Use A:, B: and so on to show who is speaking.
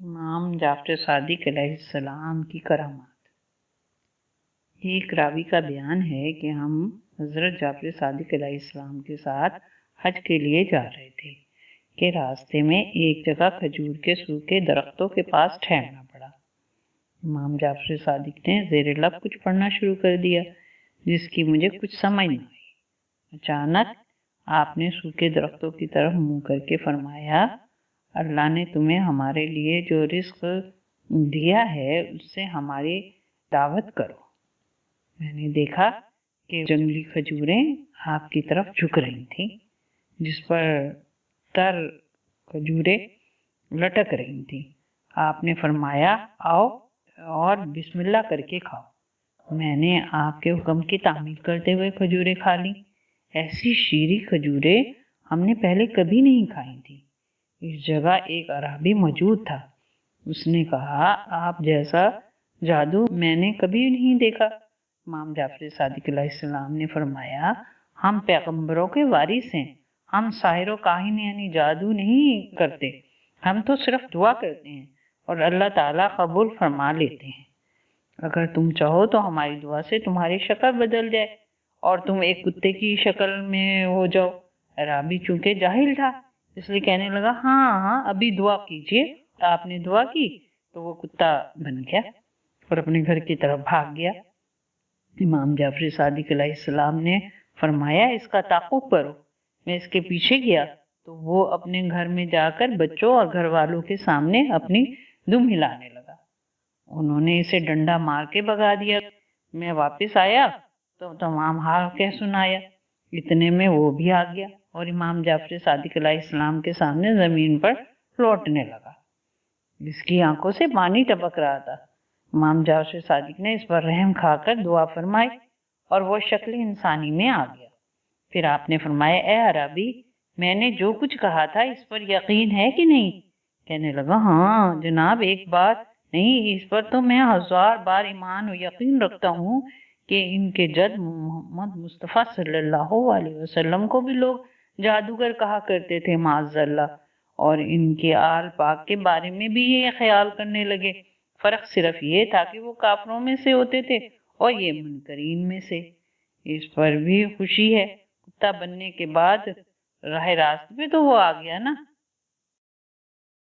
A: امام جعفر صادق علیہ السلام کی کرامات۔ ایک راوی کا بیان ہے کہ ہم حضرت جعفر صادق علیہ السلام کے ساتھ حج کے لیے جا رہے تھے کہ راستے میں ایک جگہ کھجور کے سوکھے درختوں کے پاس ٹھہرنا پڑا۔ امام جعفر صادق نے زیر لب کچھ پڑھنا شروع کر دیا جس کی مجھے کچھ سمجھ نہ آئی۔ اچانک آپ نے سوکھے درختوں کی طرف منہ کر کے فرمایا، اللہ نے تمہیں ہمارے لیے جو رزق دیا ہے اس سے ہماری دعوت کرو۔ میں نے دیکھا کہ جنگلی کھجوریں آپ کی طرف جھک رہی تھیں جس پر تر کھجوریں لٹک رہی تھیں۔ آپ نے فرمایا، آؤ اور بسم اللہ کر کے کھاؤ۔ میں نے آپ کے حکم کی تعمیل کرتے ہوئے کھجوریں کھا لی۔ ایسی شیریں کھجوریں ہم نے پہلے کبھی نہیں کھائی تھی۔ اس جگہ ایک اعرابی موجود تھا۔ اس نے کہا، آپ جیسا جادو میں نے کبھی نہیں دیکھا۔ امام جعفر صادق علیہ السلام نے فرمایا، ہم پیغمبروں کے وارث ہیں، ہم ساحر و کاہن یعنی جادو نہیں کرتے، ہم تو صرف دعا کرتے ہیں اور اللہ تعالیٰ قبول فرما لیتے ہیں۔ اگر تم چاہو تو ہماری دعا سے تمہاری شکل بدل جائے اور تم ایک کتے کی شکل میں ہو جاؤ۔ اعرابی چونکہ جاہل تھا اس لیے کہنے لگا، ہاں ابھی دعا کیجئے۔ آپ نے دعا کی تو وہ کتا بن گیا اور اپنے گھر کی طرف بھاگ گیا۔ امام جعفر صادق علیہ السلام نے فرمایا، اس کا تعاقب کرو۔ میں اس کے پیچھے گیا تو وہ اپنے گھر میں جا کر بچوں اور گھر والوں کے سامنے اپنی دم ہلانے لگا۔ انہوں نے اسے ڈنڈا مار کے بھگا دیا۔ میں واپس آیا تو تمام حال کہہ سنایا۔ اتنے میں وہ بھی آ گیا اور امام جعفر صادق علیہ السلام کے سامنے زمین پر لوٹنے لگا۔ اس کی آنکھوں سے پانی ٹپک رہا تھا۔ امام جعفر صادق نے اس پر رحم کھا کر دعا فرمائی اور وہ شکل انسانی میں آ گیا۔ پھر آپ نے فرمایا، اے عربی، میں نے جو کچھ کہا تھا اس پر یقین ہے کہ نہیں؟ کہنے لگا، ہاں جناب، ایک بار نہیں، اس پر تو میں 1000 بار ایمان و یقین رکھتا ہوں کہ ان کے جد محمد مصطفیٰ صلی اللہ علیہ وسلم کو بھی لوگ جادوگر کہا کرتے تھے، معاذ اللہ، اور ان کے آل پاک کے بارے میں بھی یہ خیال کرنے لگے۔ فرق صرف یہ تھا کہ وہ کافروں میں سے ہوتے تھے اور یہ منکرین میں سے۔ اس پر بھی خوشی ہے، کتا بننے کے بعد راہ راست پہ تو وہ آ گیا نا۔